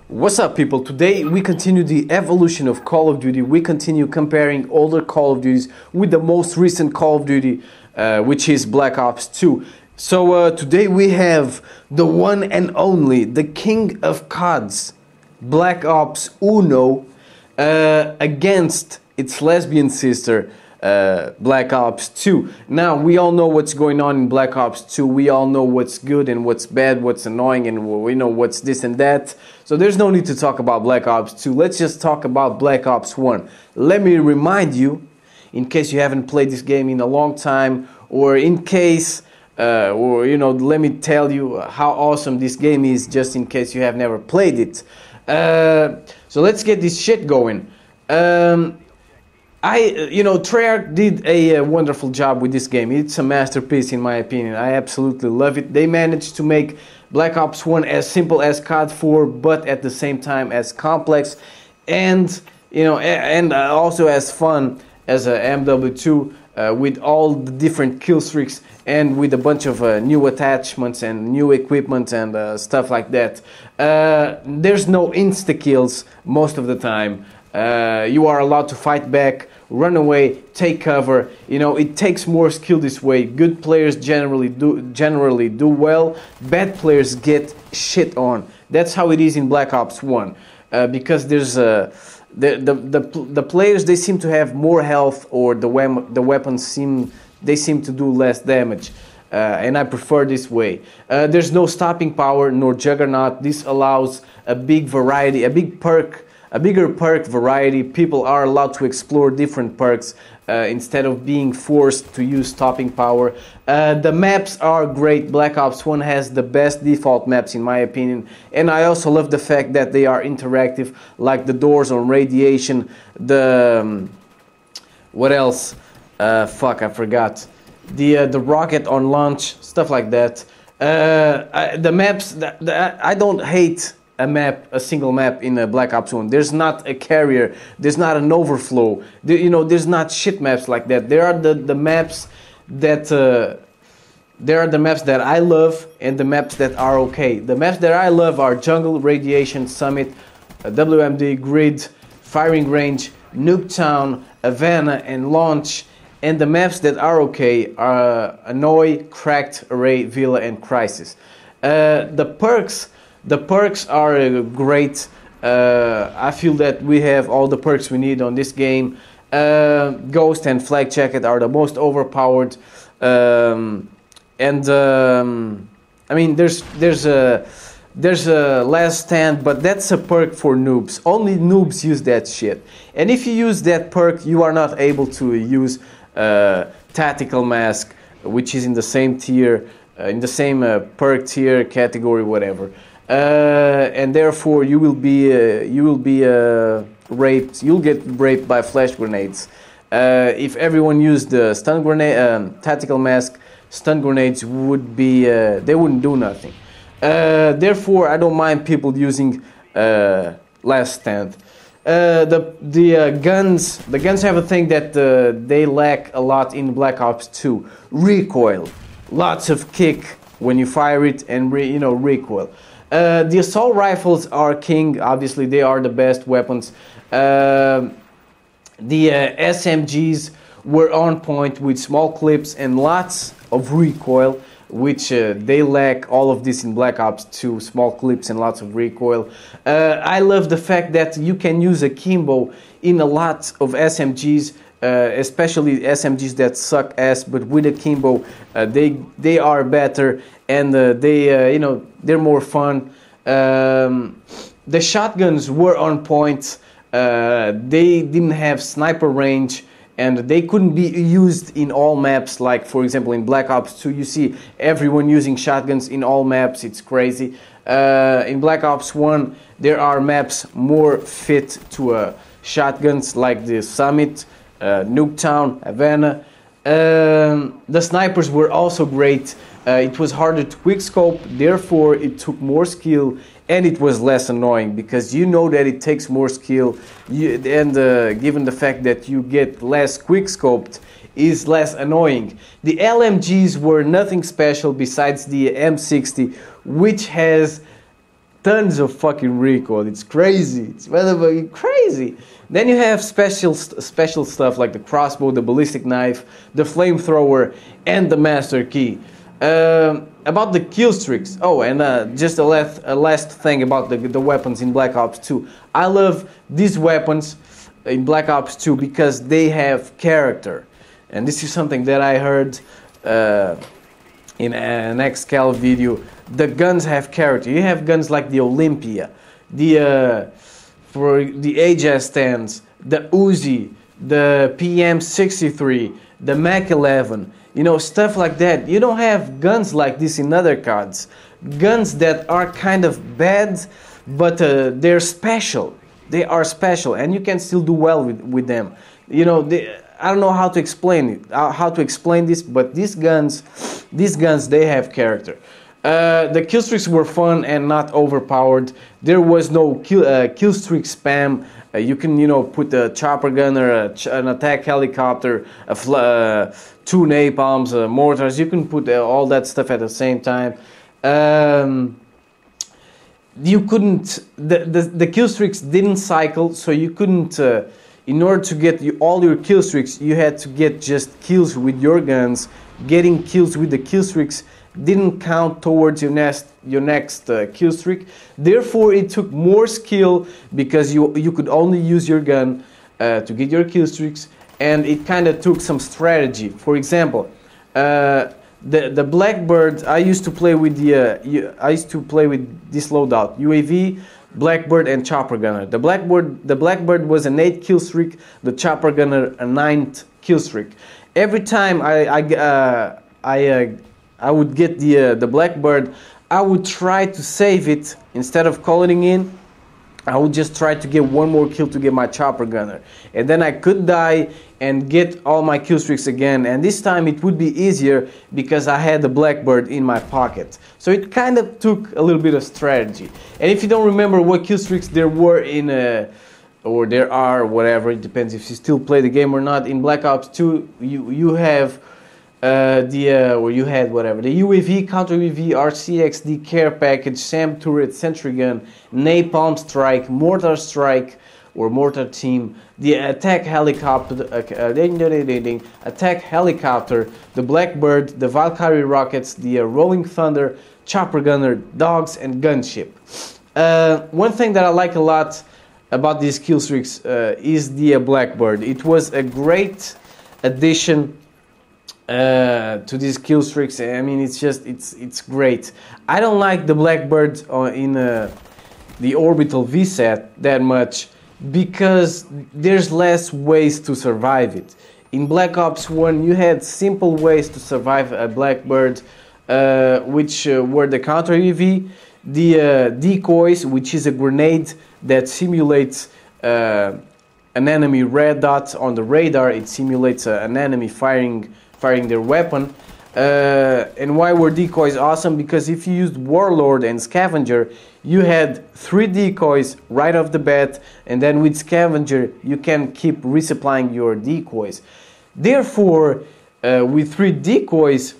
What's up, people? Today we continue the evolution of Call of Duty. We continue comparing older Call of Duties with the most recent Call of Duty, which is Black Ops 2. So today we have the one and only, the king of CoDs, Black Ops Uno, against its lesbian sister, Black Ops 2. Now, we all know what's going on in Black Ops 2. We all know what's good and what's bad, what's annoying, and we know what's this and that. So there's no need to talk about Black Ops 2. Let's just talk about Black Ops 1. Let me remind you, in case you haven't played this game in a long time, or in case, let me tell you how awesome this game is, just in case you have never played it. So let's get this shit going. Treyarch did a wonderful job with this game. It's a masterpiece in my opinion. I absolutely love it. They managed to make Black Ops 1 as simple as COD 4, but at the same time as complex and also as fun as a MW2 with all the different kill streaks and with a bunch of new attachments and new equipment and stuff like that. There's no insta-kills most of the time. You are allowed to fight back, run away, take cover. It takes more skill this way. Good players generally do well. Bad players get shit on. That's how it is in Black Ops 1. Because there's the players, they seem to have more health, or the weapons seem to do less damage. And I prefer this way. There's no stopping power nor juggernaut. This allows a big variety, a bigger perk variety. People are allowed to explore different perks instead of being forced to use stopping power. The maps are great. Black Ops 1 has the best default maps in my opinion, and I also love the fact that they are interactive, like the doors on Radiation, what else? I forgot. The rocket on Launch, stuff like that. The maps, I don't hate a single map in a Black Ops 1. There's not a carrier, there's not an overflow, there's not shit maps like that. There are the maps that I love and the maps that are okay. The maps that I love are Jungle, Radiation, Summit, WMD, Grid, Firing Range, Nuketown, Havana, and Launch. And the maps that are okay are Annoy, Cracked, Array, Villa, and Crisis. The perks are great. I feel that we have all the perks we need on this game. Ghost and Flag Jacket are the most overpowered. There's a Last Stand, but that's a perk for noobs. Only noobs use that shit. And if you use that perk, you are not able to use Tactical Mask, which is in the same tier, in the same perk tier, category, whatever. And therefore you will be raped. You'll get raped by flash grenades. If everyone used the stun grenade, Tactical Mask, stun grenades would be they wouldn't do nothing. Therefore, I don't mind people using Last Stand. The guns have a thing that they lack a lot in Black Ops 2. Recoil, lots of kick when you fire it, and recoil. The assault rifles are king. Obviously, they are the best weapons. The SMGs were on point with small clips and lots of recoil, which they lack all of this in Black Ops 2, small clips and lots of recoil. I love the fact that you can use a Kimbo in a lot of SMGs, especially SMGs that suck ass, but with a Kimbo they are better, and they're more fun. The shotguns were on point. They didn't have sniper range, and they couldn't be used in all maps. Like, for example, in Black Ops 2, you see everyone using shotguns in all maps. It's crazy. In Black Ops 1, there are maps more fit to shotguns, like the Summit, Nuketown, Havana. The snipers were also great. It was harder to quickscope, therefore it took more skill, and it was less annoying, because you know that it takes more skill, and given the fact that you get less quickscoped, is less annoying. The LMGs were nothing special besides the M60, which has tons of fucking recoil. It's crazy. It's motherfucking crazy. Then you have special stuff like the crossbow, the ballistic knife, the flamethrower, and the master key. About the kill streaks. Oh, and just a last thing about the weapons in Black Ops 2. I love these weapons in Black Ops 2 because they have character. And this is something that I heard in an XCal video. The guns have character. You have guns like the Olympia, for the Aegis stands, the Uzi, the PM63, the Mac 11, you know, stuff like that. You don't have guns like this in other cards. Guns that are kind of bad, but they're special. They are special, and you can still do well with them. You know, I don't know how to explain it, how to explain this, but these guns, they have character. The kill streaks were fun and not overpowered. There was no kill streak spam. You can, you know, put a chopper gunner, an attack helicopter, two napalms, mortars. You can put all that stuff at the same time. You couldn't. The kill streaks didn't cycle, so you couldn't. In order to get all your kill streaks, you had to get just kills with your guns. Getting kills with the kill streaks didn't count towards your next kill streak. Therefore, it took more skill because you could only use your gun to get your kill streaks, and it kind of took some strategy. For example, the Blackbird. I used to play with this loadout: UAV, Blackbird, and Chopper Gunner. The Blackbird was an 8 kill streak. The Chopper Gunner a 9th kill streak. Every time I would get the Blackbird, I would try to save it instead of calling in. I would just try to get one more kill to get my Chopper Gunner, and then I could die and get all my kill streaks again. And this time it would be easier because I had the Blackbird in my pocket. So it kind of took a little bit of strategy. And if you don't remember what kill streaks there were in or there are, whatever, it depends if you still play the game or not. In Black Ops 2, you have you had whatever, the UAV, counter UAV, RCXD, care package, SAM turret, sentry gun, napalm strike, mortar strike or mortar team, the attack helicopter, the Blackbird, the Valkyrie rockets, the Rolling Thunder, chopper gunner, dogs, and gunship. One thing that I like a lot about these kill streaks is the Blackbird. It was a great addition to these kill streaks. I mean, it's great. I don't like the Blackbird in the orbital VSAT that much because there's less ways to survive it. In Black Ops 1, you had simple ways to survive a Blackbird, which were the counter UAV, the decoys, which is a grenade that simulates an enemy red dot on the radar. It simulates an enemy firing their weapon. And why were decoys awesome? Because if you used Warlord and Scavenger, you had 3 decoys right off the bat, and then with Scavenger you can keep resupplying your decoys. Therefore, with 3 decoys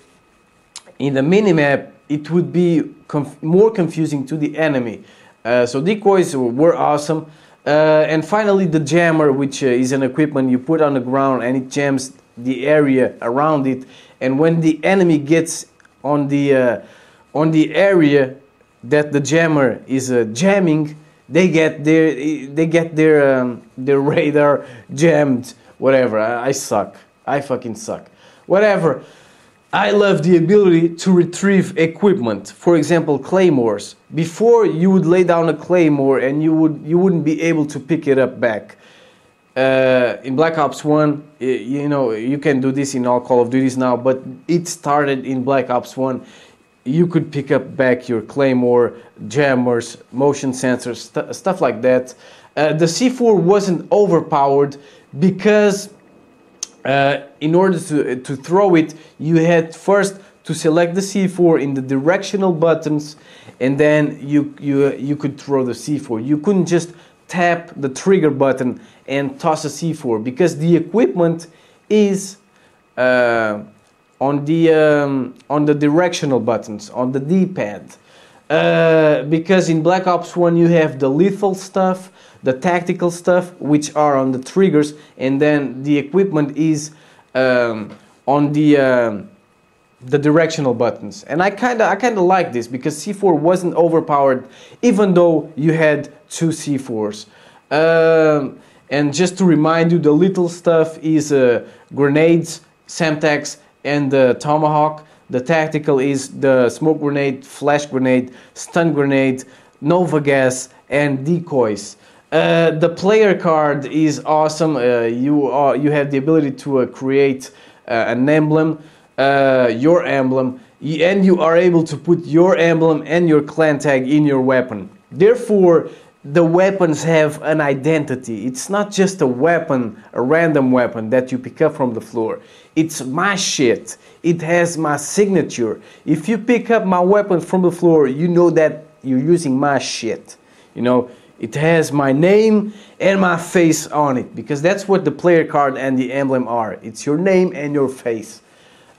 in the minimap, it would be more confusing to the enemy. So decoys were awesome. And finally, the jammer, which is an equipment you put on the ground and it jams the area around it. And when the enemy gets on the area that the jammer is jamming, they get their radar jammed. Whatever. I suck. I fucking suck. Whatever. I love the ability to retrieve equipment. For example, claymores. Before, you would lay down a claymore and you wouldn't be able to pick it up back. In Black Ops 1, you know, you can do this in all Call of Duties now, but it started in Black Ops 1. You could pick up back your claymore, jammers, motion sensors, stuff like that. The C4 wasn't overpowered because in order to throw it, you had first to select the C4 in the directional buttons, and then you could throw the C4. You couldn't just tap the trigger button and toss a C4 because the equipment is on the directional buttons on the D-pad. Because in Black Ops 1 you have the lethal stuff, the tactical stuff, which are on the triggers, and then the equipment is on the directional buttons. And I kind of like this because C4 wasn't overpowered, even though you had 2 C4s. And just to remind you, the little stuff is grenades, Semtex, and the Tomahawk. The tactical is the smoke grenade, flash grenade, stun grenade, Nova gas, and decoys. The player card is awesome. You have the ability to create an emblem, your emblem, and you are able to put your emblem and your clan tag in your weapon. Therefore, the weapons have an identity. It's not just a weapon, a random weapon that you pick up from the floor. It's my shit. It has my signature. If you pick up my weapon from the floor, you know that you're using my shit. You know, it has my name and my face on it, because that's what the player card and the emblem are. It's your name and your face.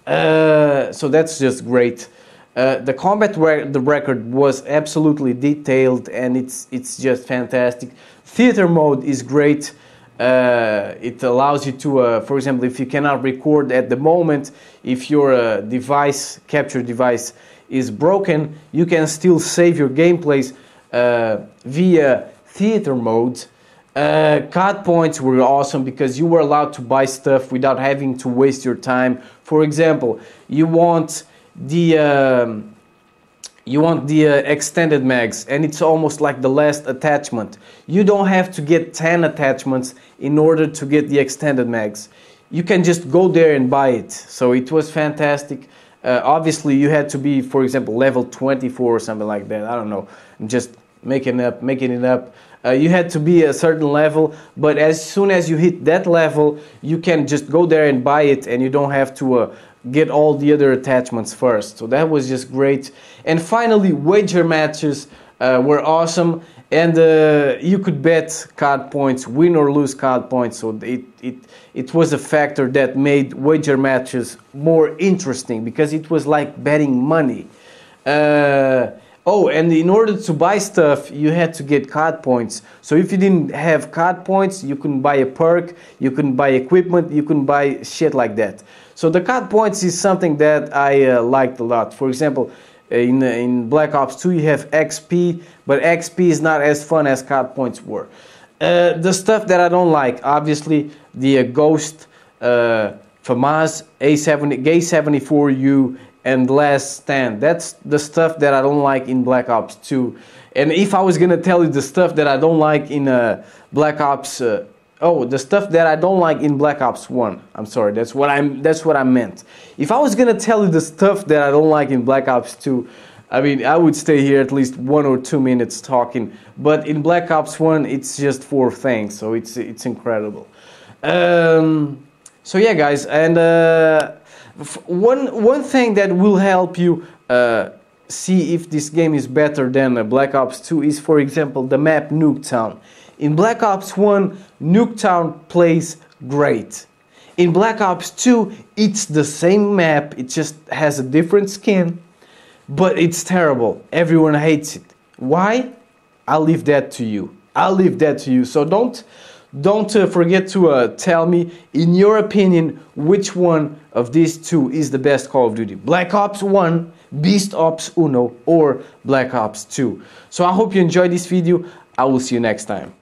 So that's just great. The combat the record was absolutely detailed, and it's just fantastic. Theater mode is great. It allows you to, for example, if you cannot record at the moment, if your capture device is broken, you can still save your gameplays via theater mode. COD points were awesome because you were allowed to buy stuff without having to waste your time. For example, you want the extended mags, and it's almost like the last attachment. You don't have to get 10 attachments in order to get the extended mags. You can just go there and buy it. So it was fantastic. Obviously you had to be, for example, level 24 or something like that. I don't know, I'm just making it up. You had to be a certain level, but as soon as you hit that level, you can just go there and buy it, and you don't have to get all the other attachments first. So that was just great. And finally, wager matches were awesome, and you could bet COD points, win or lose COD points. So it was a factor that made wager matches more interesting, because it was like betting money. Oh, and in order to buy stuff, you had to get COD points. So if you didn't have COD points, you couldn't buy a perk, you couldn't buy equipment, you couldn't buy shit like that. So the COD points is something that I liked a lot. For example, in Black Ops 2 you have XP, but XP is not as fun as COD points were. The stuff that I don't like, obviously, the Ghost, FAMAS, Gay74U, and Last Stand. That's the stuff that I don't like in Black Ops 2. And if I was gonna tell you the stuff that I don't like in Black Ops, the stuff that I don't like in Black Ops 1. I'm sorry, that's what I meant. If I was gonna tell you the stuff that I don't like in Black Ops 2, I mean, I would stay here at least 1 or 2 minutes talking. But in Black Ops 1, it's just 4 things, so it's incredible. So yeah, guys, and one thing that will help you see if this game is better than Black Ops 2 is, for example, the map Nuketown. In Black Ops 1, Nuketown plays great. In Black Ops 2, it's the same map, it just has a different skin, but it's terrible. Everyone hates it. Why? I'll leave that to you. So don't forget to tell me, in your opinion, which one of these two is the best Call of Duty. Black Ops 1, Beast Ops Uno, or Black Ops 2. So I hope you enjoyed this video. I will see you next time.